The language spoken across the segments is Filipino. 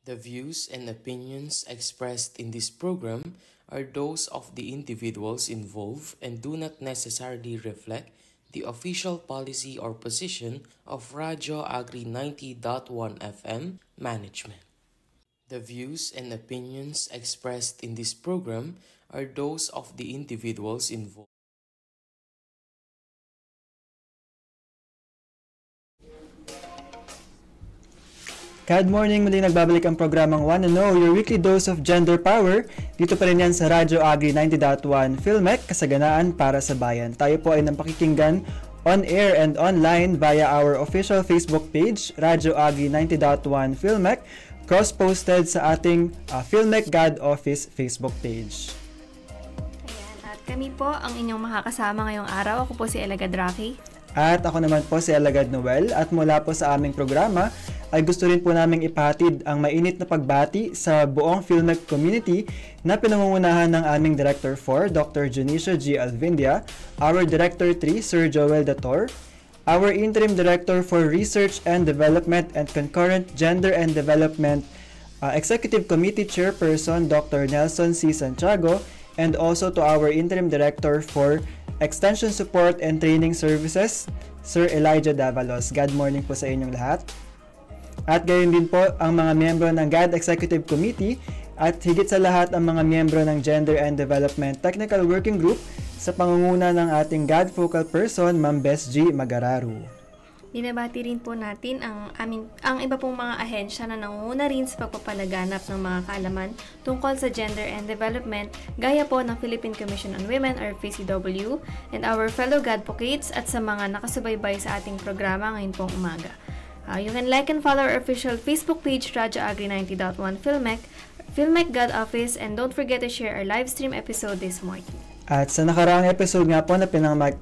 The views and opinions expressed in this program are those of the individuals involved and do not necessarily reflect the official policy or position of Radio Agri 90.1 FM management. The views and opinions expressed in this program are those of the individuals involved. Good morning, muli nagbabalik ang programang Wanna Know, your weekly dose of gender power. Dito pa rin yan sa Radyo Agri 90.1 Filmec, kasaganaan para sa bayan. Tayo po ay napakikinggan on air and online via our official Facebook page, Radyo Agri 90.1 Filmec, cross-posted sa ating Filmec God Office Facebook page. Ayan, at kami po ang inyong makakasama ngayong araw. Ako po si Ella Gadraki. At ako naman po si Alagad Noel, at mula po sa aming programa ay gusto rin po naming ipahatid ang mainit na pagbati sa buong Filmec community na pinangungunahan ng aming Director 4, Dr. Junicia G. Alvindia, our Director 3, Sir Joel Dator, our Interim Director for Research and Development and Concurrent Gender and Development Executive Committee Chairperson, Dr. Nelson C. Santiago, and also to our Interim Director for Extension Support and Training Services, Sir Elijah Davalos. Good morning po sa inyong lahat. At gayon din po ang mga miyembro ng GAD Executive Committee at higit sa lahat ang mga miyembro ng Gender and Development Technical Working Group sa pangunguna ng ating GAD Focal Person, Ma'am Bess G. Magararu. Binabati rin po natin ang iba pong mga ahensya na nangunguna rin sa pagpapalaganap ng mga kaalaman tungkol sa gender and development, gaya po ng Philippine Commission on Women or PCW, and our fellow Godvocates at sa mga nakasubaybay sa ating programa ngayon pong umaga. You can like and follow our official Facebook page, Radyo Agri 90.1 Filmec, Filmec God Office, and don't forget to share our live stream episode this morning. At sa nakaraang episode nga po na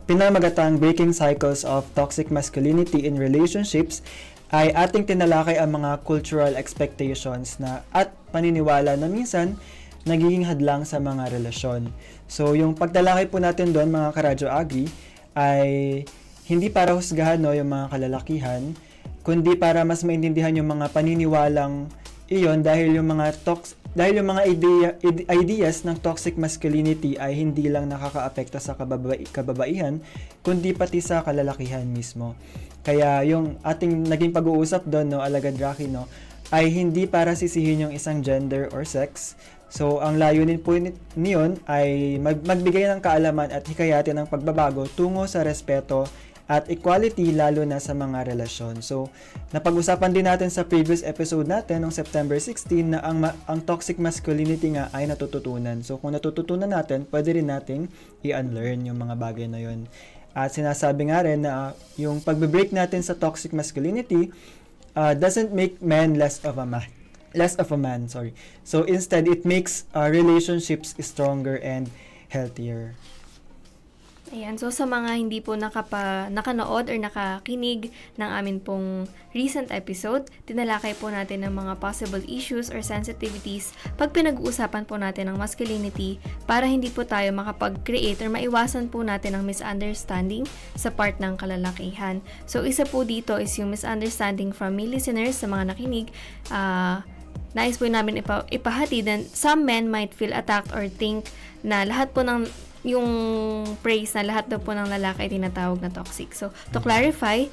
pinamagatang Breaking Cycles of Toxic Masculinity in Relationships, ay ating tinalakay ang mga cultural expectations na at paniniwala na minsan nagiging hadlang sa mga relasyon. So yung pagtalakay po natin doon, mga karadyo agri, ay hindi para husgahan yung mga kalalakihan, kundi para mas maintindihan yung mga paniniwalang iyon dahil yung mga ideas ng toxic masculinity ay hindi lang nakakaapekto sa kababaihan, kundi pati sa kalalakihan mismo. Kaya yung ating naging pag-uusap doon, Alagad Rocky, ay hindi para sisihin yung isang gender or sex. So, ang layunin po niyon ay magbigay ng kaalaman at hikayatin ng pagbabago tungo sa respeto at equality, lalo na sa mga relasyon. So, napag-usapan din natin sa previous episode natin noong September 16 na ang toxic masculinity nga ay natututunan. So, kung natututunan natin, pwede rin nating i-unlearn yung mga bagay na yun. At sinasabi nga rin na yung pagbe-break natin sa toxic masculinity doesn't make men less of a man. So, instead, it makes relationships stronger and healthier. Ayan, so sa mga hindi po nakanood or nakakinig ng amin pong recent episode, tinalakay po natin ang mga possible issues or sensitivities pag pinag-uusapan po natin ang masculinity para hindi po tayo makapag-create or maiwasan po natin ang misunderstanding sa part ng kalalakihan. So isa po dito is yung misunderstanding from me listeners sa mga nakinig. Nais po namin ipahatid na some men might feel attacked or think na lahat po ng yung praise na lahat daw po ng lalaki ay tinatawag na toxic. So, to clarify,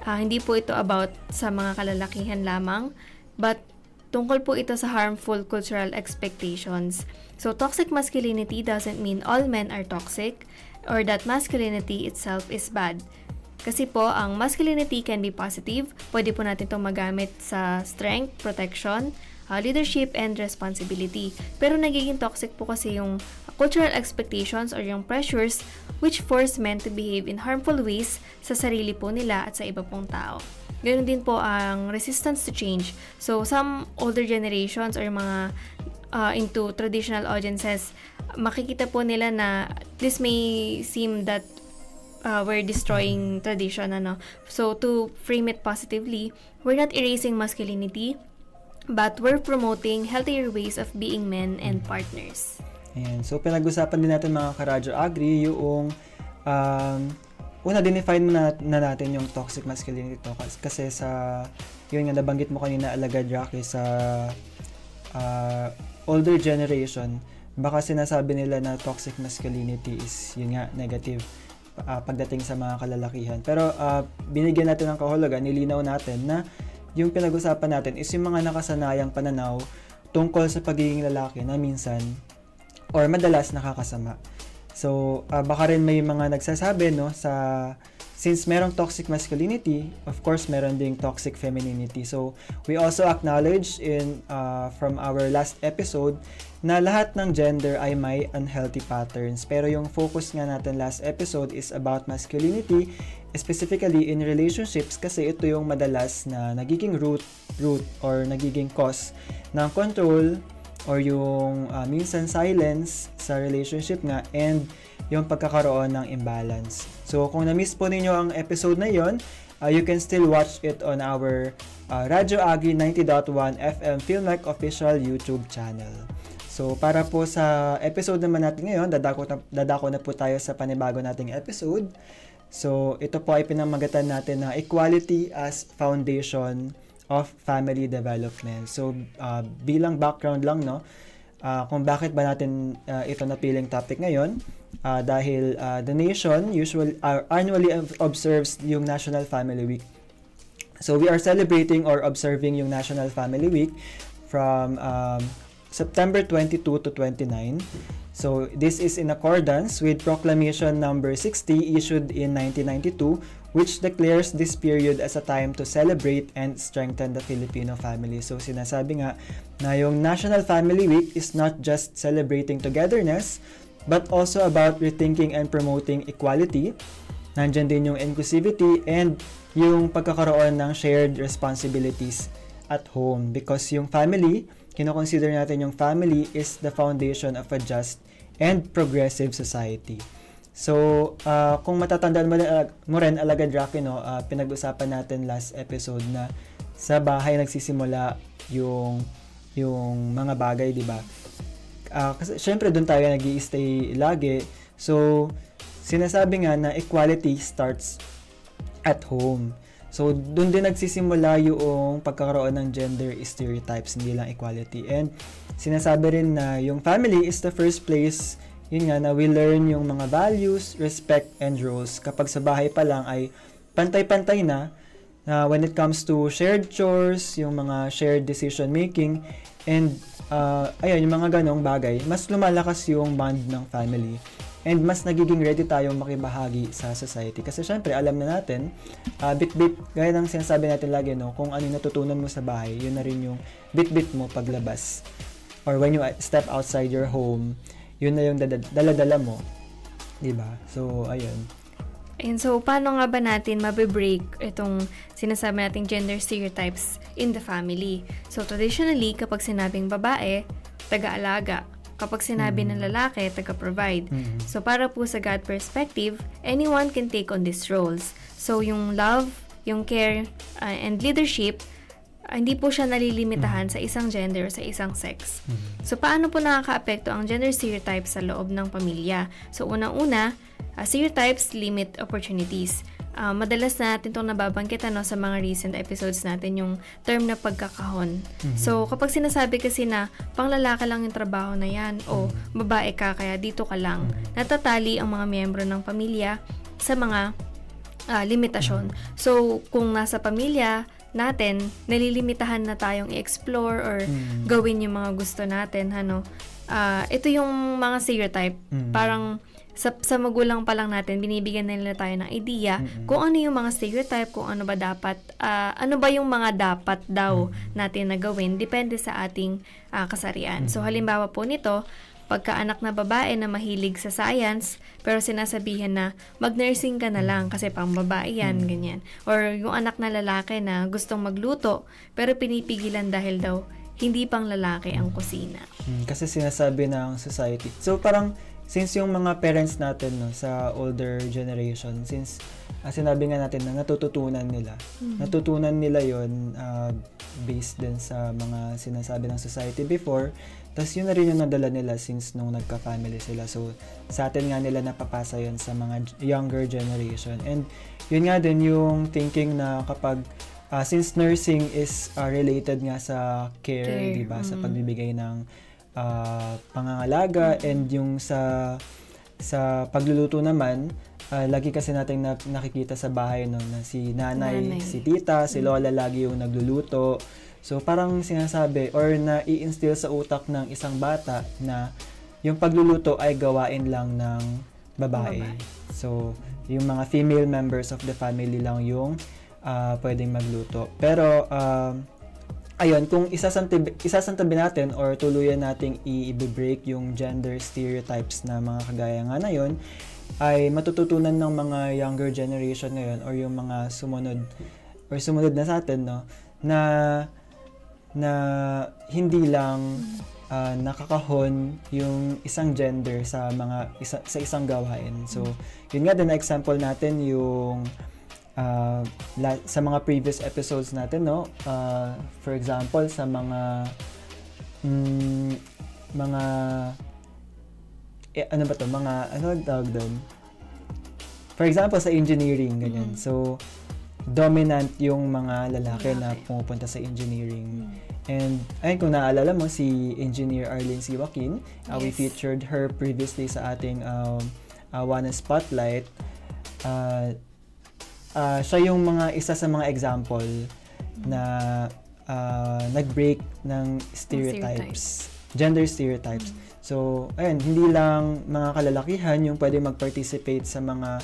hindi po ito about sa mga kalalakihan lamang, but tungkol po ito sa harmful cultural expectations. So, toxic masculinity doesn't mean all men are toxic or that masculinity itself is bad. Kasi po, ang masculinity can be positive. Pwede po natin itong magamit sa strength, protection, leadership, and responsibility. Pero nagiging toxic po kasi yung cultural expectations or yung pressures which force men to behave in harmful ways sa sarili po nila at sa iba pong tao. Ganoon din po ang resistance to change. So, some older generations or mga into traditional audiences, makikita po nila na this may seem that we're destroying tradition. So, to frame it positively, we're not erasing masculinity, but we're promoting healthier ways of being men and partners. Ayan. So, pinag-usapan din natin mga karadyo agri yung una, dinefine na natin yung toxic masculinity to. Kasi sa, yun nga, nabanggit mo kanina, Alagad Rocky, sa older generation, baka sinasabi nila na toxic masculinity is, yun nga, negative pagdating sa mga kalalakihan. Pero binigyan natin ng kahulugan, nilinaw natin na yung pinag-usapan natin is yung mga nakasanayang pananaw tungkol sa pagiging lalaki na minsan or madalas nakakasama. So, baka rin may mga nagsasabi, no, since merong toxic masculinity, of course, meron ding toxic femininity. So, we also acknowledge from our last episode na lahat ng gender ay may unhealthy patterns. Pero yung focus nga natin last episode is about masculinity, specifically in relationships, kasi ito yung madalas na nagiging root or nagiging cause ng control or yung minsan silence sa relationship nga and yung pagkakaroon ng imbalance. So, kung na-miss po ninyo ang episode na yon, you can still watch it on our Radyo Agi 90.1 FM Filmec official YouTube channel. So, para po sa episode naman natin ngayon, dadako na po tayo sa panibago nating episode. So, ito po ay pinamagatan natin na equality as foundation of family development. So, bilang background lang, no, kung bakit ba natin ito napiling topic ngayon, dahil the nation annually observes yung National Family Week. So, we are celebrating or observing yung National Family Week from September 22 to 29. So, this is in accordance with Proclamation number 60 issued in 1992, which declares this period as a time to celebrate and strengthen the Filipino family. So, sinasabi nga na yung National Family Week is not just celebrating togetherness, but also about rethinking and promoting equality. Nandyan din yung inclusivity and yung pagkakaroon ng shared responsibilities at home. Because yung family, kinoconsider natin yung family is the foundation of a just and progressive society. So, kung matatandaan mo rin, Alagad Rocky, no, pinag-usapan natin last episode na sa bahay nagsisimula yung mga bagay, di ba? Kasi syempre doon tayo nag-i-stay lagi. So, sinasabi nga na equality starts at home. So, doon din nagsisimula yung pagkakaroon ng gender stereotypes, hindi lang equality. And sinasabi rin na yung family is the first place, yun nga, na we learn yung mga values, respect, and roles. Kapag sa bahay pa lang ay pantay-pantay na when it comes to shared chores, yung mga shared decision making, and yung mga ganong bagay, mas lumalakas yung bond ng family. And mas nagiging ready tayong makibahagi sa society. Kasi syempre, alam na natin, bit-bit, gaya ng sinasabi natin lagi, no, kung ano yung natutunan mo sa bahay, yun na rin yung bit-bit mo paglabas. Or when you step outside your home, yun na yung dala-dala mo. Diba? So, ayun. And so, paano nga ba natin mabibreak itong sinasabi nating gender stereotypes in the family? So, traditionally, kapag sinabing babae, taga-alaga. Kapag sinabi ng lalaki, taga-provide. So, para po sa God perspective, anyone can take on these roles. So, yung love, yung care, and leadership, hindi po siya nalilimitahan sa isang gender, sa isang sex. So, paano po nakaka-apekto ang gender stereotypes sa loob ng pamilya? So, unang-una, stereotypes limit opportunities. Madalas natin itong nababanggit sa mga recent episodes natin, yung term na pagkakahon. So, kapag sinasabi kasi na panglalaki lang yung trabaho na yan o babae ka, kaya dito ka lang, natatali ang mga miyembro ng pamilya sa mga limitasyon. So, kung nasa pamilya natin, nalilimitahan na tayong i-explore or gawin yung mga gusto natin, ito yung mga stereotype. Parang sa magulang pa lang natin, binibigyan nila tayo ng idea kung ano yung mga stereotype, kung ano ba dapat, ano ba yung mga dapat daw natin na gawin, depende sa ating kasarian. So, halimbawa po nito, pagkaanak na babae na mahilig sa science, pero sinasabihan na mag-nursing ka na lang kasi pang babae yan, ganyan. Or yung anak na lalaki na gustong magluto, pero pinipigilan dahil daw hindi pang lalaki ang kusina. Kasi sinasabi ng society. So parang since yung mga parents natin, no, sa older generation, since sinabi nga natin na natututunan nila yon based din sa mga sinasabi ng society before. Tapos yun na rin yung nadala nila since nung nagka-family sila. So, sa atin nga nila napapasa yun sa mga younger generation. And yun nga din yung thinking na kapag, since nursing is related nga sa care. Diba? Sa pagbibigay ng pangangalaga, and yung sa pagluluto naman, lagi kasi natin nakikita sa bahay, no, na si nanay, si tita, si lola lagi yung nagluluto. So, parang sinasabi or na-i-instill sa utak ng isang bata na yung pagluluto ay gawain lang ng babae. So, yung mga female members of the family lang yung pwedeng magluto. Pero, ayun, kung isasantabi natin or tuluyan nating i-break yung gender stereotypes na mga kagaya nga na yun, ay matututunan ng mga younger generation ngayon or yung mga sumunod na sa atin, no, na hindi lang nakakahon yung isang gender sa isang gawain. So, yun nga din na example natin yung sa mga previous episodes natin, no? For example, sa mga ano tawag doon? For example, sa engineering, ganyan. So, dominant yung mga lalaki na pumupunta sa engineering. And ayun, kung naalala mo, si Engineer Arlene C. Joaquin, we featured her previously sa ating One Spotlight. Siya yung isa sa mga example na nag-break ng stereotypes, gender stereotypes. So, ayun, hindi lang mga kalalakihan yung pwede mag-participate sa mga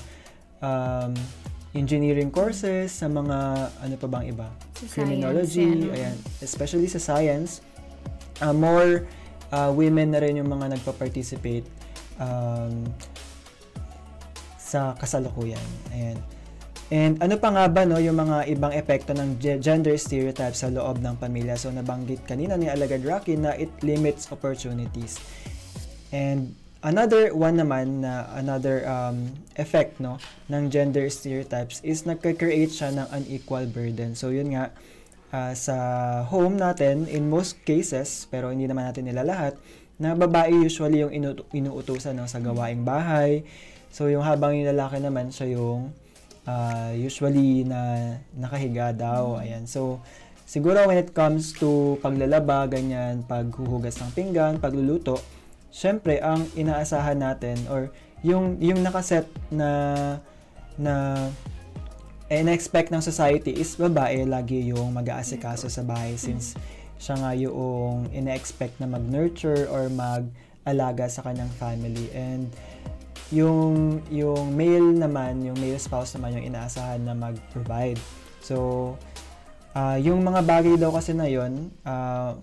engineering courses, sa mga ano pa bang iba? Criminology, ayan, especially sa science. More women na rin yung mga nagpa-participate sa kasalukuyan. Ayan. And ano pa nga ba, no, yung mga ibang epekto ng gender stereotypes sa loob ng pamilya? So, nabanggit kanina ni Alagad Rocky na it limits opportunities. And another one naman na another effect, no, ng gender stereotypes is nagka-create siya ng unequal burden. So, yun nga, sa home natin, in most cases, pero hindi naman natin nila lahat, na babae usually yung inuutusan, no, sa gawaing bahay. So, yung habang yung lalaki naman, siya yung usually na nakahiga daw. Ayan. So, siguro when it comes to paglalaba, ganyan, paghuhugas ng pinggan, pagluluto, syempre, ang inaasahan natin or yung nakaset na na-expect ng society is babae lagi yung mag-aasikaso sa bahay since siya nga yung ina-expect na mag-nurture or mag-alaga sa kanyang family. And yung male naman, yung male spouse naman yung inaasahan na mag-provide. So, yung mga bagay daw kasi na yun,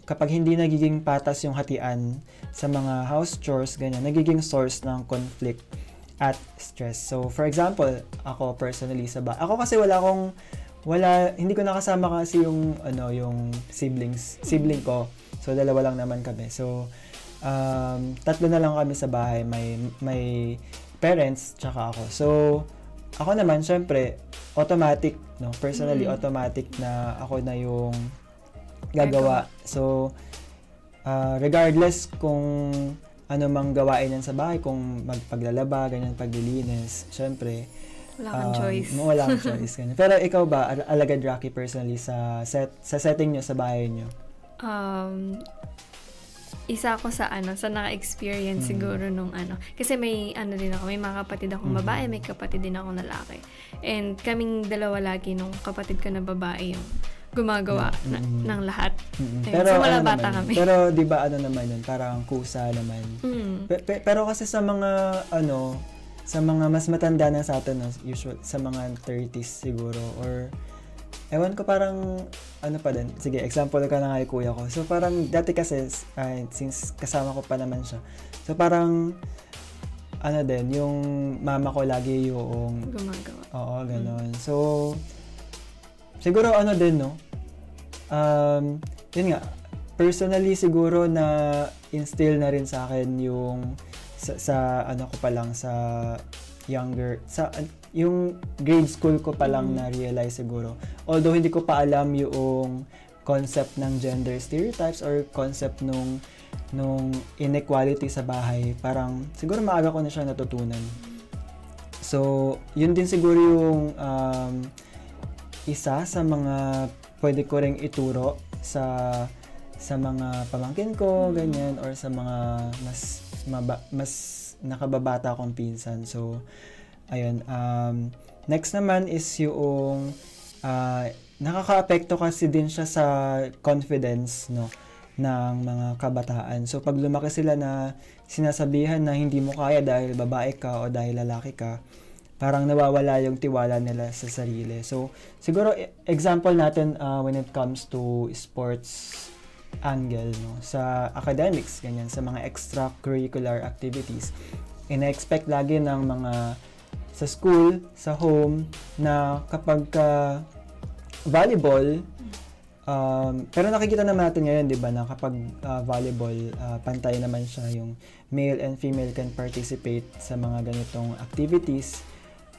kapag hindi nagiging patas yung hatian sa mga house chores, ganyan, nagiging source ng conflict at stress. So, for example, ako personally ako kasi hindi ko nakasama kasi yung sibling ko. So, dalawa lang naman kami. So, tatlo na lang kami sa bahay, may parents tsaka ako. So, ako naman syempre automatic, no, personally automatic na ako na yung gagawa. So, regardless kung ano mang gawain yan sa bahay, kung magpaglalaba, ganyan, paglilinis, syempre wala kang choice. Wala kang choice. Ganyan. Pero ikaw ba, Alagad Rocky, personally, sa setting nyo, sa bahay nyo? Isa ako sa naka-experience siguro nung kasi may din ako, may mga kapatid akong babae, may kapatid din akong lalaki. And kaming dalawa lagi nung kapatid ko na babae yung gumagawa ng lahat. Pero so wala bata kami. Pero 'di ba naman yun, parang kusa naman. Pero kasi sa mga sa mga mas matanda na sa atin, usual sa mga 30s siguro or ewan ko, parang pa din. Sige, example ka na nga yung kuya ko. So, parang dati kasi, since kasama ko pa naman siya. So, parang, din, yung mama ko lagi yung gumagawa. Oo, gano'n. So, siguro din, no? Yun nga, personally siguro na instill na rin sa akin yung sa ano ko pa lang sa younger sa yung grade school ko pa lang na realize siguro. Although hindi ko pa alam yung concept ng gender stereotypes or concept nung inequality sa bahay, parang siguro maaga ko na siya natutunan. So, yun din siguro yung isa sa mga pwede ko ring ituro sa mga pamangkin ko, ganyan, or sa mga mas nakababata kong pinsan. So, ayun. Next naman is yung nakaka-apekto kasi din siya sa confidence, no, ng mga kabataan. So, pag lumaki sila na sinasabihan na hindi mo kaya dahil babae ka o dahil lalaki ka, parang nawawala yung tiwala nila sa sarili. So, siguro, example natin when it comes to sports angle, no, sa academics, ganyan, sa mga extracurricular activities. Ina-expect lagi ng mga sa school, sa home, na kapag volleyball, pero nakikita naman natin ngayon, di ba, na kapag volleyball, pantay naman siya, yung male and female can participate sa mga ganitong activities.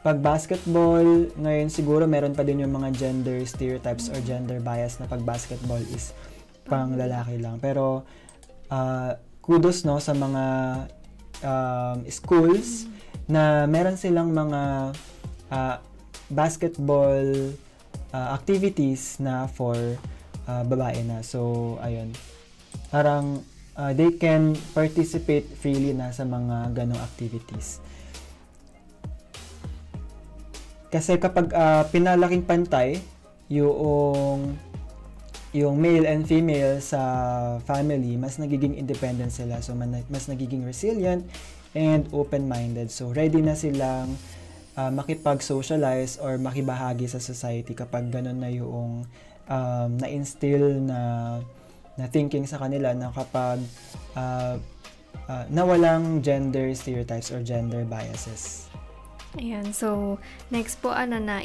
Pag basketball, ngayon siguro meron pa din yung mga gender stereotypes or gender bias na pag basketball is pang lalaki lang. Pero kudos, no, sa mga schools na meron silang mga basketball activities na for babae na. So, ayun. Parang they can participate freely na sa mga ganong activities. Kasi kapag pinalaking pantay yung male and female sa family, mas nagiging independent sila. So, mas nagiging resilient and open-minded. So, ready na silang makipag-socialize or makibahagi sa society kapag ganun na yung na-instill na thinking sa kanila na kapag nawalang gender stereotypes or gender biases. Ayan, so next po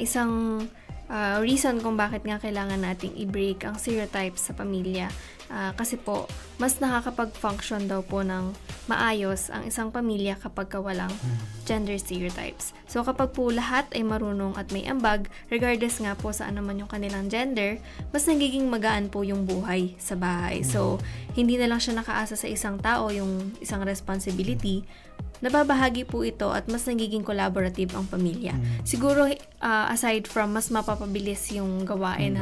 isang reason kung bakit nga kailangan nating i-break ang stereotypes sa pamilya. Kasi po, mas nakakapag-function daw po ng maayos ang isang pamilya kapag walang gender stereotypes. So kapag po lahat ay marunong at may ambag, regardless nga po saan naman yung kanilang gender, mas nagiging magaan po yung buhay sa bahay. So hindi na lang siya nakaasa sa isang tao yung isang responsibility, nababahagi po ito at mas nagiging collaborative ang pamilya. Siguro, aside from mas mapapabilis yung gawain,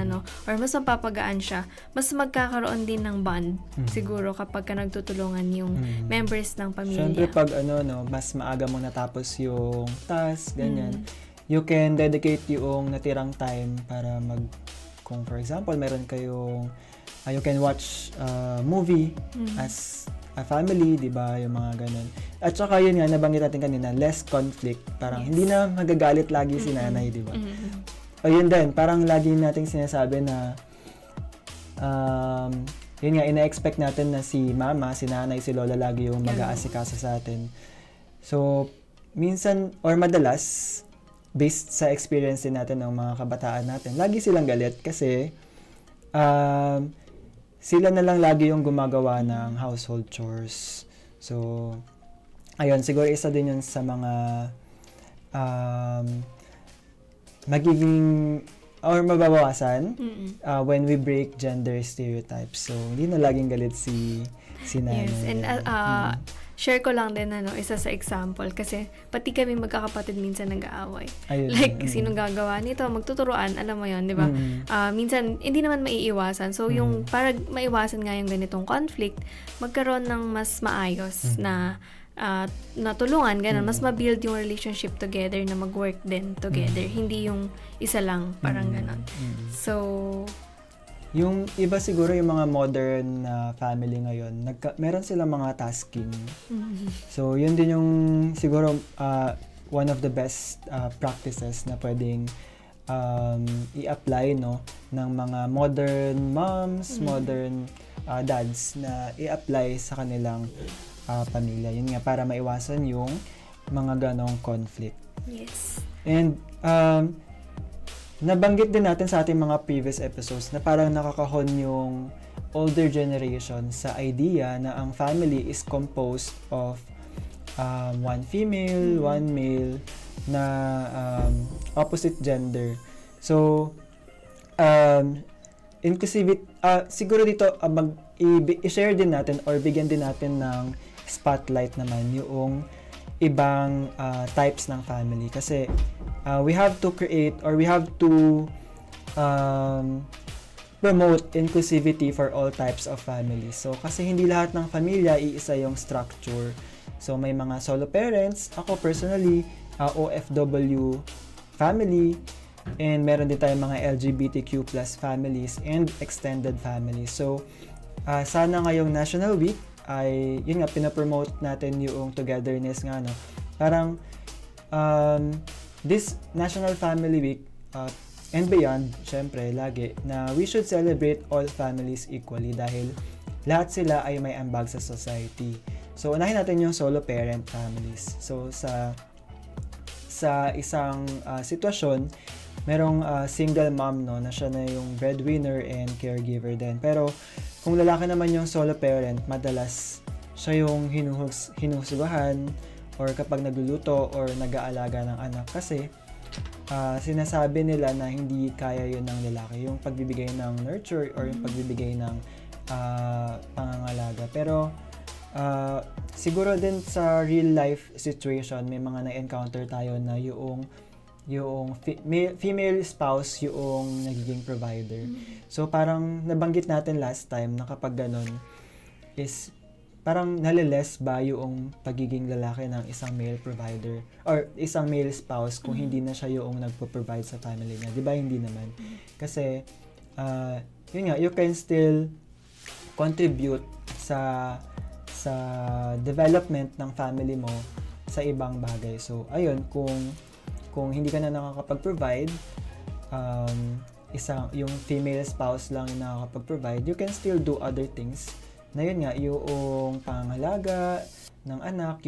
or mas mapapagaan siya, mas magkakaroon din ng bond, siguro kapag ka nagtutulungan yung members ng pamilya. Siyempre, pag mas maaga mo natapos yung task, ganyan, you can dedicate yung natirang time para kung for example, meron kayong, you can watch movie as a family, di ba? Yung mga ganun. At saka yun nga, nabanggit natin kanina, less conflict. Parang hindi na magagalit lagi si nanay, di ba? O yun din, parang lagi nating sinasabi na yun nga, ina-expect natin na si mama, si nanay, si lola lagi yung mag-aasikaso sa atin. So, minsan, or madalas, based sa experience din natin ng mga kabataan natin, lagi silang galit kasi sila na lang lagi yung gumagawa ng household chores. So, ayun, siguro isa din yun sa mga magiging or mababawasan when we break gender stereotypes. So, hindi na laging galit si nanay. Yes, and share ko lang din isa sa example kasi pati kami magkakapatid minsan nag-aaway. Ayun, like, sinong gagawa nito, magtuturuan, alam mo yun, di ba? Minsan, hindi naman maiiwasan. So, yung para maiwasan nga yung ganitong conflict, magkaroon ng mas maayos na natulungan, ganun, mas ma-build yung relationship together na mag-work din together. Hindi yung isa lang, parang ganun. So, yung iba siguro yung mga modern family ngayon, meron silang mga tasking. So, yun din yung siguro one of the best practices na pwedeng i-apply, no, ng mga modern moms, modern dads na i-apply sa kanilang pamilya. Yun nga, para maiwasan yung mga ganong conflict. Yes. And nabanggit din natin sa ating mga previous episodes na parang nakakahon yung older generation sa idea na ang family is composed of one female, one male na opposite gender. So, inclusivity, siguro dito i-share din natin or bigyan din natin ng spotlight naman yung ibang types ng family. Kasi we have to create or we have to promote inclusivity for all types of families. So, kasi hindi lahat ng pamilya iisa yung structure. So, may mga solo parents. Ako personally, OFW family. And meron din tayong mga LGBTQ plus families and extended families. So, sana ngayong National Week ay, yun nga, pinapromote natin yung togetherness nga, no? Parang, this National Family Week, and beyond, syempre, lagi, na we should celebrate all families equally dahil lahat sila ay may ambag sa society. So, unahin natin yung solo parent families. So, sa isang sitwasyon, merong single mom, no, na siya na yung breadwinner and caregiver din. Pero, kung lalaki naman yung solo parent, madalas siya yung hinuhusgahan or kapag nagluluto or nag-aalaga ng anak kasi sinasabi nila na hindi kaya yun ng lalaki, yung pagbibigay ng nurture or yung pagbibigay ng pangangalaga. Pero siguro din sa real life situation, may mga na-encounter tayo na yung female spouse yung nagiging provider. So parang nabanggit natin last time na kapag ganun is parang naliles ba yung pagiging lalaki ng isang male provider or isang male spouse kung hindi na siya yung nagpo-provide sa family niya. Di ba? Hindi naman. Kasi, yun nga, you can still contribute sa development ng family mo sa ibang bagay. So, ayun, kung hindi ka na nakakapag-provide, yung female spouse lang yung nakakapag-provide, you can still do other things na yun nga, yung pangalaga ng anak,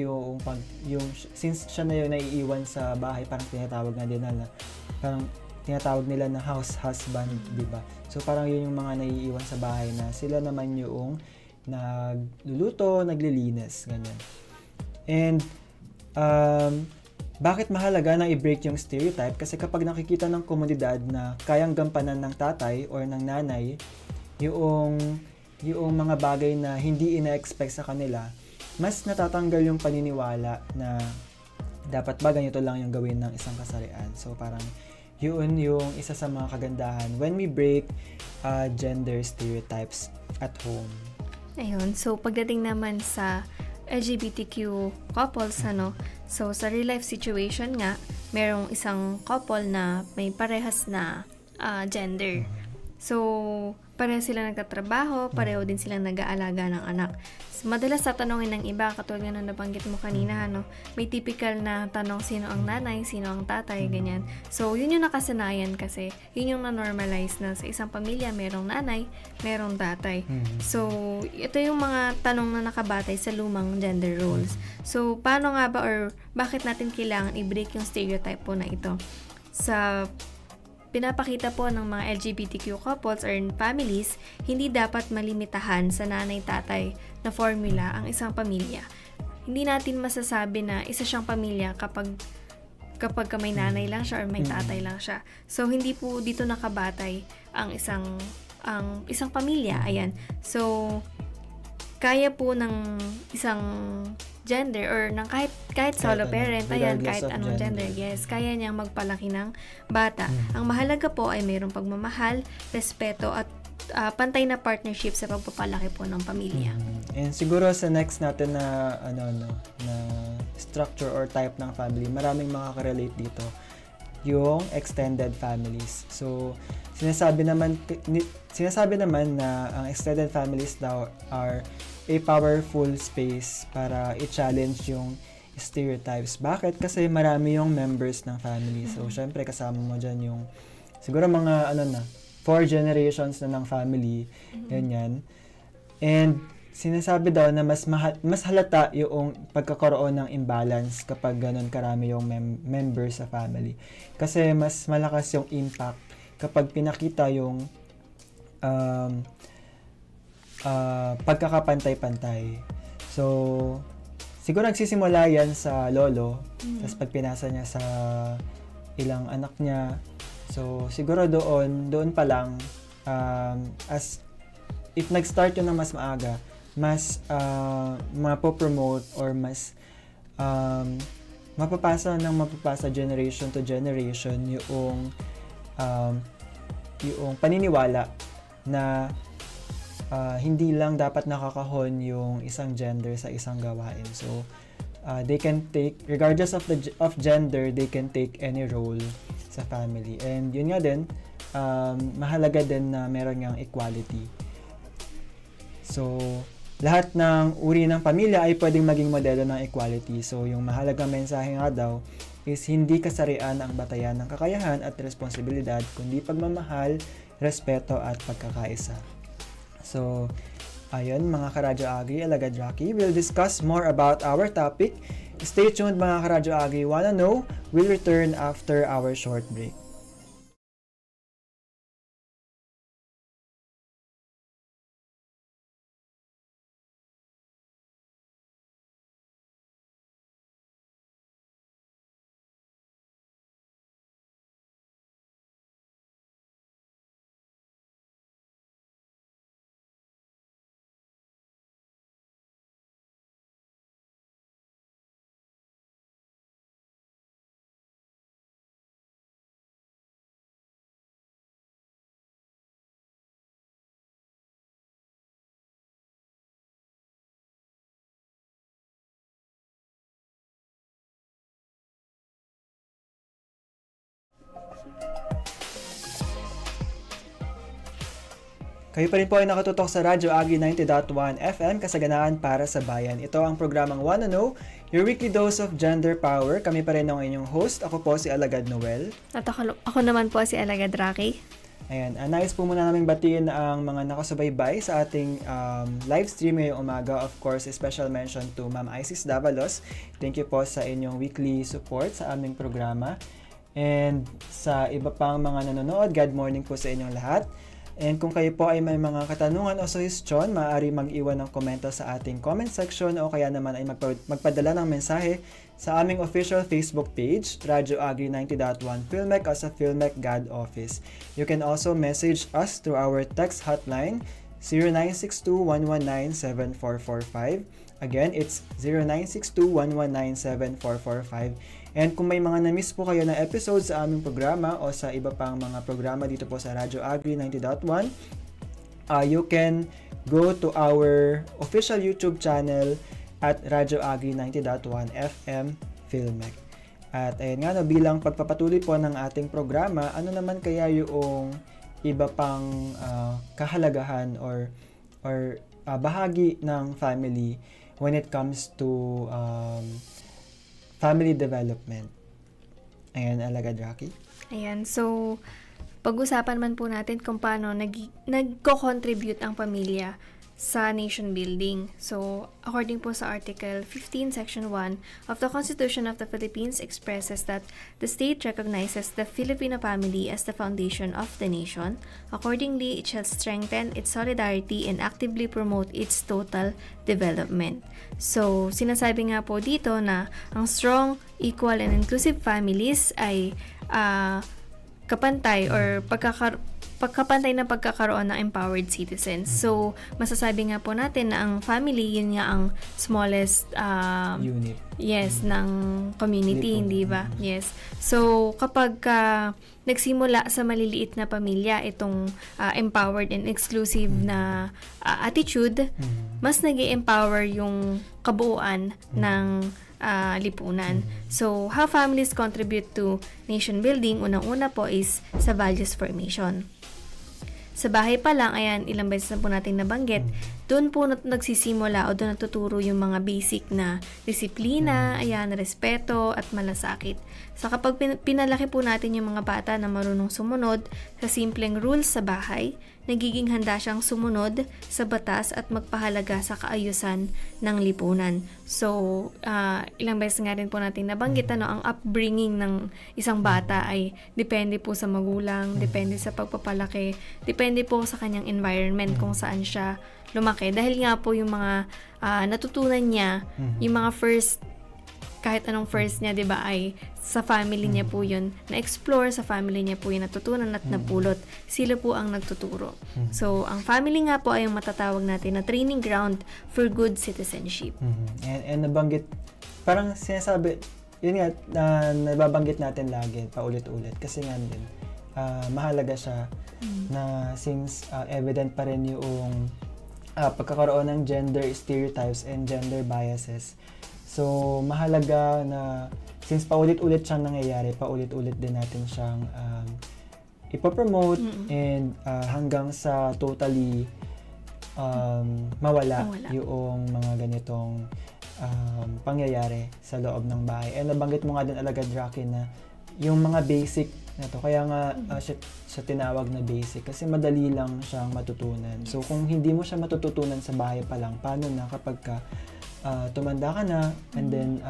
since siya na yung naiiwan sa bahay, parang tinatawag nila na house husband, di ba? So parang yun yung mga naiiwan sa bahay na sila naman yung nagluluto, naglilinis, ganyan. And bakit mahalaga na i-break yung stereotype? Kasi kapag nakikita ng komunidad na kayang gampanan ng tatay or ng nanay yung mga bagay na hindi ina-expect sa kanila, mas natatanggal yung paniniwala na dapat ba ganito lang yung gawin ng isang kasarian. So parang yun yung isa sa mga kagandahan when we break gender stereotypes at home. Ayun, so pagdating naman sa LGBTQ couples, so sa real life situation nga, merong isang couple na may parehas na gender. So, pareho sila nagtatrabaho, pareho din silang nag-aalaga ng anak. So, madalas tatanungin ng iba, katulad nga na nabanggit mo kanina, may typical na tanong, sino ang nanay, sino ang tatay, ganyan. So, yun yung nakasanayan kasi, yun yung na-normalize na sa isang pamilya, merong nanay, merong tatay. So, ito yung mga tanong na nakabatay sa lumang gender roles. So, paano nga ba or bakit natin kailangan i-break yung stereotype po na ito? Sa pinapakita po ng mga LGBTQ couples or families, hindi dapat malimitahan sa nanay-tatay na formula ang isang pamilya. Hindi natin masasabi na isa siyang pamilya kapag may nanay lang siya or may tatay lang siya. So, hindi po dito nakabatay ang isang pamilya. Ayan. So, kaya po ng isang gender or ng kahit solo parent, ayan, kahit anong gender, yes, kaya niyang magpalaki ng bata. Ang mahalaga po ay mayroong pagmamahal, respeto at pantay na partnership sa pagpapalaki po ng pamilya. And siguro sa next natin na na structure or type ng family, maraming makaka-relate dito, yung extended families. So sinasabi naman na ang extended families daw are a powerful space para i-challenge yung stereotypes. Bakit? Kasi marami yung members ng family. So, syempre, kasama mo dyan yung, siguro mga, 4 generations na ng family. Ganyan. And, sinasabi daw na mas halata yung pagkakaroon ng imbalance kapag ganun karami yung members sa family. Kasi, mas malakas yung impact kapag pinakita yung pagkakapantay-pantay. So, siguro nagsisimula yan sa lolo, tapos pag pinasa niya sa ilang anak niya. So, siguro doon pa lang, as if nag-start yun na mas maaga, mas mapopromote or mas mapapasa generation to generation yung paniniwala na hindi lang dapat nakakahon yung isang gender sa isang gawain. So, they can take, regardless of gender, they can take any role sa family. And yun nga din, mahalaga din na meron ngang equality. So, lahat ng uri ng pamilya ay pwedeng maging modelo ng equality. So, yung mahalagang mensahe nga daw is hindi kasarian ang batayan ng kakayahan at responsibilidad, kundi pagmamahal, respeto at pagkakaisa. So, ayun mga Karadyo Agri, Alagad Rocky, we'll discuss more about our topic. Stay tuned mga Karadyo Agri. Wanna know? We'll return after our short break. Kayo pa rin po ay nakatutok sa Radyo Agri 90.1 FM, kasaganaan para sa bayan. Ito ang programang Wanna Know, your weekly dose of gender power. Kami pa rin ang inyong host. Ako po si Alagad Noel. At ako naman po si Alagad Rocky. Ayan, nais po muna namin batiin ang mga nakasubaybay sa ating live stream ngayong umaga. Of course, special mention to Ma'am Isis Davalos. Thank you po sa inyong weekly support sa aming programa. And sa iba pang mga nanonood, good morning po sa inyong lahat. And kung kayo po ay may mga katanungan o suggestion, maaari mag-iwan ng komento sa ating comment section o kaya naman ay magpadala ng mensahe sa aming official Facebook page, Radyo Agri 90.1 Filmec o sa Filmec God Office. You can also message us through our text hotline 0962-119-7445. Again, it's 0962-119-7445. And kung may mga na-miss po kayo na episode sa aming programa o sa iba pang mga programa dito po sa Radyo Agri 90.1, you can go to our official YouTube channel at Radyo Agri 90.1 FM Filmec. At ayun nga, no, bilang pagpapatuloy po ng ating programa, ano naman kaya yung iba pang kahalagahan or bahagi ng family when it comes to family development. Ayan, Alagad Rocky. Ayan, so pag-usapan man po natin kung paano nagko-contribute ang pamilya sa nation building. So, according po sa Article 15, Section 1 of the Constitution of the Philippines expresses that the state recognizes the Filipino family as the foundation of the nation. Accordingly, it shall strengthen its solidarity and actively promote its total development. So, sinasabi nga po dito na ang strong, equal, and inclusive families ay kapantay or pagkapantay na pagkakaroon ng empowered citizens. So, masasabi nga po natin na ang family, yun nga ang smallest unit. Yes, ng community, hindi ba? Yes. So, kapag nagsimula sa maliliit na pamilya itong empowered and exclusive na attitude, mas nag-empower yung kabuuan ng lipunan. So, how families contribute to nation building, unang-una po is sa values formation. Sa bahay pa lang, ayan, ilang beses na po natin nabanggit, doon po nagsisimula o doon natuturo yung mga basic na disiplina, ayan, respeto at malasakit. So kapag pinalaki po natin yung mga bata na marunong sumunod sa simpleng rules sa bahay, nagiging handa siyang sumunod sa batas at magpahalaga sa kaayusan ng lipunan. So, ilang beses nga rin po natin nabanggit, ang upbringing ng isang bata ay depende po sa magulang, depende sa pagpapalaki, depende po sa kanyang environment kung saan siya lumaki. Dahil nga po yung mga natutunan niya, yung mga kahit anong first niya, di ba, ay sa family niya po yun, na-explore, sa family niya po yun natutunan at napulot. Sila po ang nagtuturo. So, ang family nga po ay yung matatawag natin na training ground for good citizenship. And nabanggit, parang sinasabi, yun nga, nababanggit natin lagi, paulit-ulit. Kasi nga din, mahalaga siya na since evident pa rin yung pagkakaroon ng gender stereotypes and gender biases. So, mahalaga na since paulit-ulit siyang nangyayari, paulit-ulit din natin siyang ipopromote and hanggang sa totally mawala yung mga ganitong pangyayari sa loob ng bahay. And nabanggit mo nga din Alagad Rocky na yung mga basic na to, kaya nga siya tinawag na basic kasi madali lang siyang matutunan. So, kung hindi mo siya matututunan sa bahay pa lang, paano na kapag tumanda ka na and then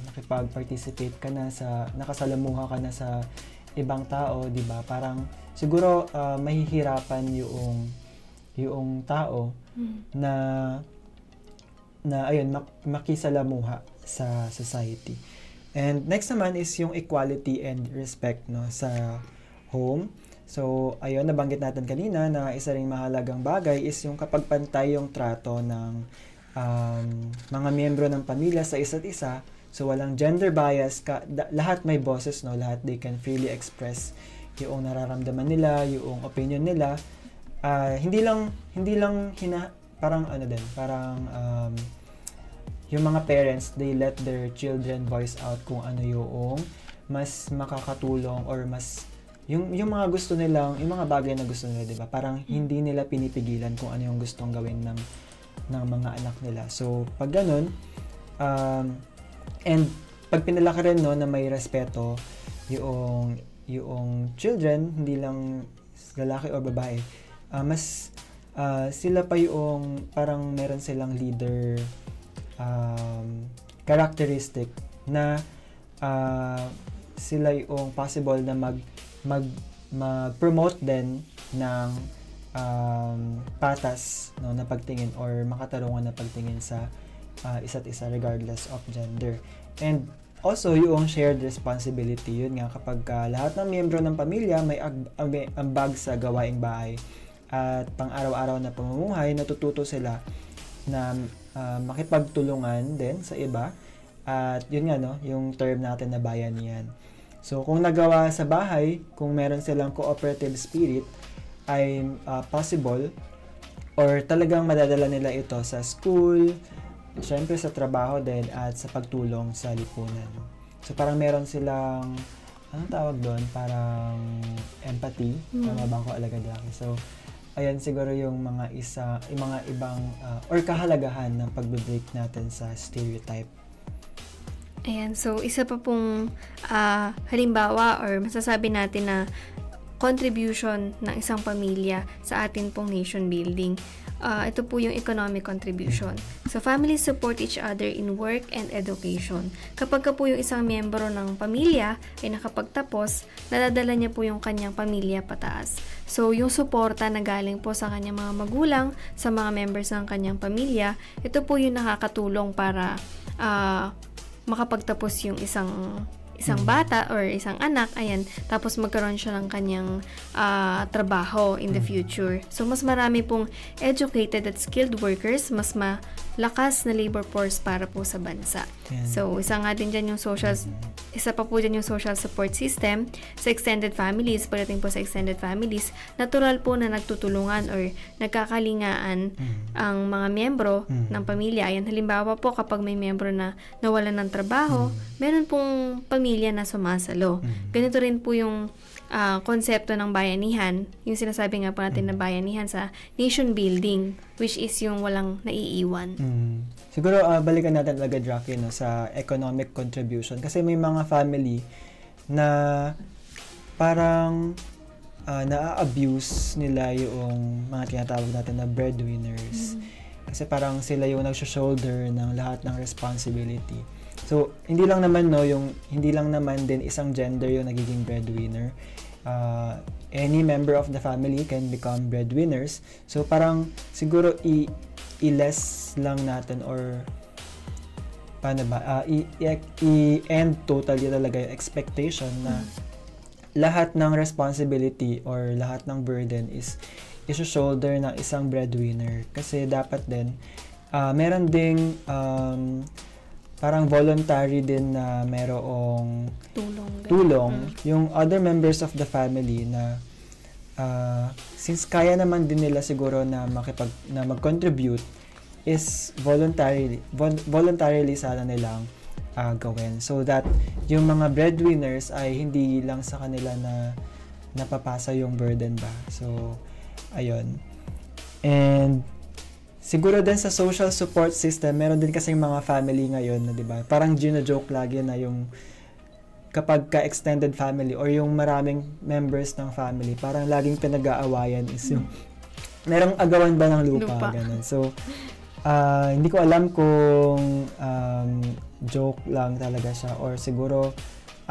nakipag-participate ka na nakasalamuha ka na sa ibang tao, 'di ba? Parang siguro mahihirapan yung tao na ayun makisalamuha sa society. And next naman is yung equality and respect sa home. So, ayun, nabanggit natin kanina na isa ring mahalagang bagay is yung kapag pantay yung trato ng mga miyembro ng pamilya sa isa't isa. So, walang gender bias. Lahat may boses, lahat they can freely express yung nararamdaman nila, yung opinion nila. Hindi lang parang yung mga parents, they let their children voice out kung ano yung mas makakatulong or mas yung mga gusto nilang, yung mga bagay na gusto nila, 'di ba? Parang hindi nila pinipigilan kung ano yung gustong gawin ng mga anak nila. So, pag ganun, and pag pinalaki rin na may respeto yung children, hindi lang lalaki o babae, mas sila pa yung parang meron silang leader characteristic na sila yung possible na mag-promote din ng patas na pagtingin or makatarungan na pagtingin sa isa't isa regardless of gender. And also yung shared responsibility, yun nga kapag lahat ng miyembro ng pamilya may ambag sa gawaing bahay at pang-araw-araw na pamumuhay, natututo sila na makipagtulungan din sa iba at yun nga yung term natin na bayanihan. So kung nagawa sa bahay, kung meron silang cooperative spirit, ay possible or talagang madadala nila ito sa school, syempre sa trabaho din at sa pagtulong sa lipunan. So parang meron silang anong tawag doon? Parang empathy. Tama ba ko Alagad Rocky? So ayan siguro yung mga ibang or kahalagahan ng pagbe-break natin sa stereotype. Ayan, so isa pa pong halimbawa or masasabi natin na contribution ng isang pamilya sa atin pong nation building. Ito po yung economic contribution. So, families support each other in work and education. Kapag po yung isang miyembro ng pamilya ay nakapagtapos, nadadala niya po yung kanyang pamilya pataas. So, yung suporta na galing po sa kanyang mga magulang, sa mga members ng kanyang pamilya, ito po yung nakakatulong para makapagtapos yung isang bata or isang anak, ayan, tapos magkaroon siya ng kanyang trabaho in the future. So, mas marami pong educated at skilled workers, mas malakas na labor force para po sa bansa. Yeah. So, isa pa po dyan yung social support system sa extended families. Pagdating po sa extended families, natural po na nagtutulungan or nagkakalingaan ang mga miyembro ng pamilya. Ayan, halimbawa po kapag may miyembro na nawalan ng trabaho, meron pong pamilya na sumasalo. Ganito rin po yung konsepto ng bayanihan, yung sinasabi nga po natin na bayanihan sa nation building, which is yung walang naiiwan. Siguro balikan natin agad, Rocky, sa economic contribution. Kasi may mga family na parang na-abuse nila yung mga tinatawag natin na breadwinners. Kasi parang sila yung nag-shoulder ng lahat ng responsibility. So, hindi lang naman din isang gender yung nagiging breadwinner. any member of the family can become breadwinners. So parang siguro i-less lang natin or paano ba, i-end totally talaga yung expectation na lahat ng responsibility or lahat ng burden is iso-shoulder ng isang breadwinner. Kasi dapat din, meron ding parang voluntary din na merong tulong yung other members of the family na since kaya naman din nila siguro na mag-contribute is voluntarily sana nilang gawin so that yung mga breadwinners ay hindi lang sa kanila na napapasa yung burden ba. So ayun. And siguro din sa social support system, meron din kasing mga family ngayon na 'di ba? Parang gino-joke lagi na yung kapag ka-extended family or yung maraming members ng family, parang laging pinag-aawayan is yung merong agawan ba ng lupa. Ganun. So hindi ko alam kung joke lang talaga siya or siguro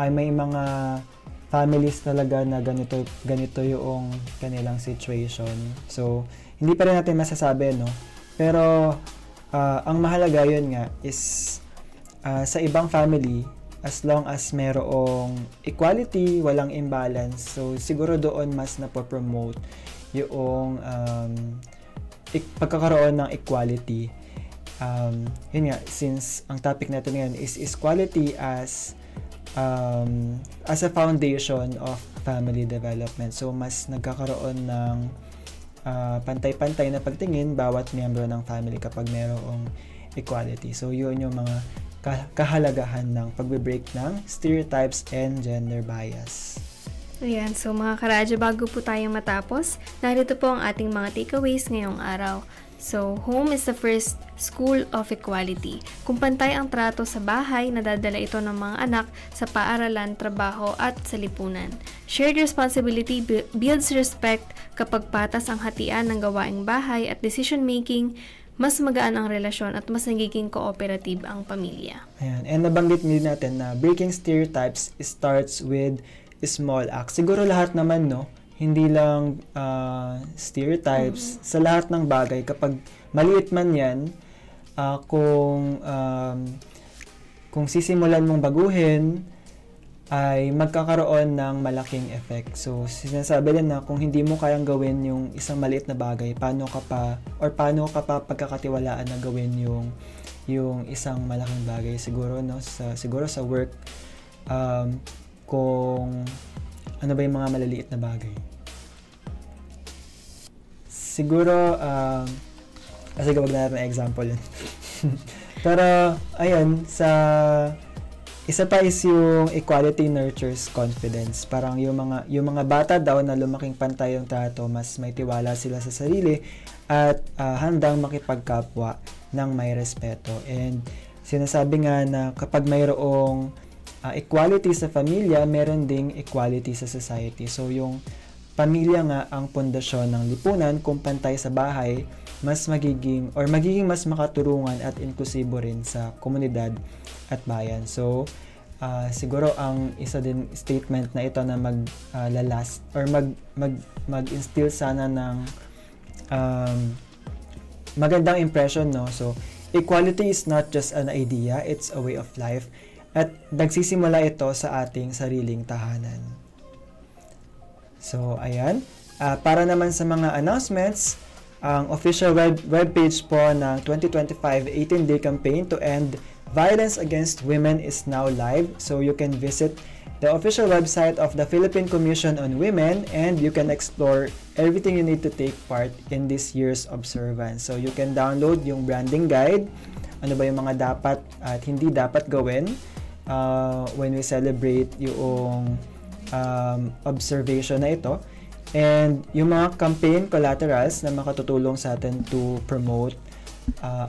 ay may mga families talaga na ganito yung kanilang situation. So hindi pa rin natin masasabi, no? Pero ang mahalaga yun nga is sa ibang family, as long as merong equality, walang imbalance, so siguro doon mas napopromote yung pagkakaroon ng equality. Yun nga, since ang topic natin ngayon is equality as a foundation of family development. So mas nagkakaroon ng pantay-pantay na pagtingin bawat miyembro ng family kapag mayroong equality. So yun yung mga kahalagahan ng pagbe-break ng stereotypes and gender bias. Ayan, so mga karadyo, bago po tayong matapos, narito po ang ating mga takeaways ngayong araw. So, home is the first school of equality. Kung pantay ang trato sa bahay, nadadala ito ng mga anak sa paaralan, trabaho at sa lipunan. Shared responsibility builds respect. Kapag patas ang hatian ng gawaing bahay at decision-making, mas magaan ang relasyon at mas nagiging cooperative ang pamilya. Ayan, and nabanggit din natin na breaking stereotypes starts with small acts. Siguro lahat naman, no? Hindi lang stereotypes. Sa lahat ng bagay, kapag maliit man yan, kung sisimulan mong baguhin, ay magkakaroon ng malaking effect. So, sinasabi din na kung hindi mo kayang gawin yung isang maliit na bagay, paano ka pa pagkakatiwalaan na gawin yung isang malaking bagay? Siguro, no? Siguro sa work, kung ano ba yung mga maliliit na bagay. Siguro, kasi gawag na natin example yun. Pero, ayun, isa pa is yung equality nurtures confidence. Parang yung mga bata daw na lumaking pantay yung trato, mas may tiwala sila sa sarili at handang makipagkapwa ng may respeto. And sinasabi nga na kapag mayroong equality sa pamilya, meron ding equality sa society. So yung pamilya nga ang pundasyon ng lipunan. Kung pantay sa bahay, magiging mas makaturungan at inklusibo rin sa komunidad at bayan. So siguro ang isa din statement na ito na maglalast or mag-instill sana ng magandang impression, no? So equality is not just an idea, it's a way of life. At nagsisimula ito sa ating sariling tahanan. So, ayan. Para naman sa mga announcements, ang official webpage po ng 2025 18-day campaign to end violence against women is now live. So, you can visit the official website of the Philippine Commission on Women and you can explore everything you need to take part in this year's observance. So, you can download yung branding guide, ano ba yung mga dapat at hindi dapat gawin when we celebrate yung observation na ito, and yung mga campaign collaterals na makatutulong sa atin to promote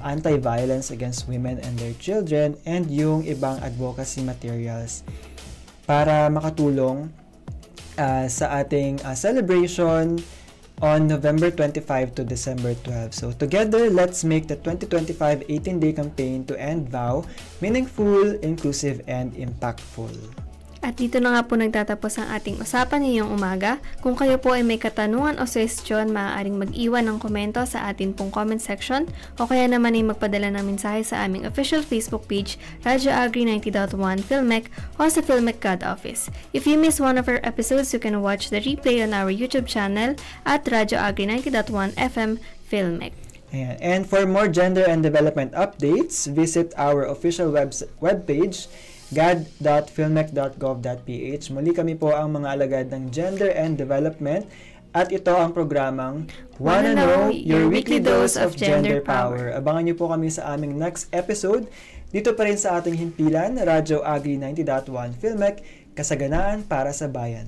anti-violence against women and their children, and yung ibang advocacy materials para makatulong sa ating celebration on November 25 to December 12. So together, let's make the 2025 18-day campaign to end VOW meaningful, inclusive, and impactful. At dito na nga po nagtatapos ang ating usapan ngayong umaga. Kung kayo po ay may katanungan o suggestion, maaaring mag-iwan ng komento sa atin pong comment section o kaya naman ay magpadala ng mensahe sa aming official Facebook page, Radyo Agri 90.1 Filmec o sa Filmec God Office. If you miss one of our episodes, you can watch the replay on our YouTube channel at Radyo Agri 90.1 FM Filmec. Ayan. And for more gender and development updates, visit our official webpage, gad.filmec.gov.ph. Muli kami po ang mga alagad ng Gender and Development at ito ang programang Wanna Know, Your Weekly Dose of Gender Power. Abangan niyo po kami sa aming next episode dito pa rin sa ating himpilan, Radyo Agri 90.1 Filmec, kasaganaan para sa bayan.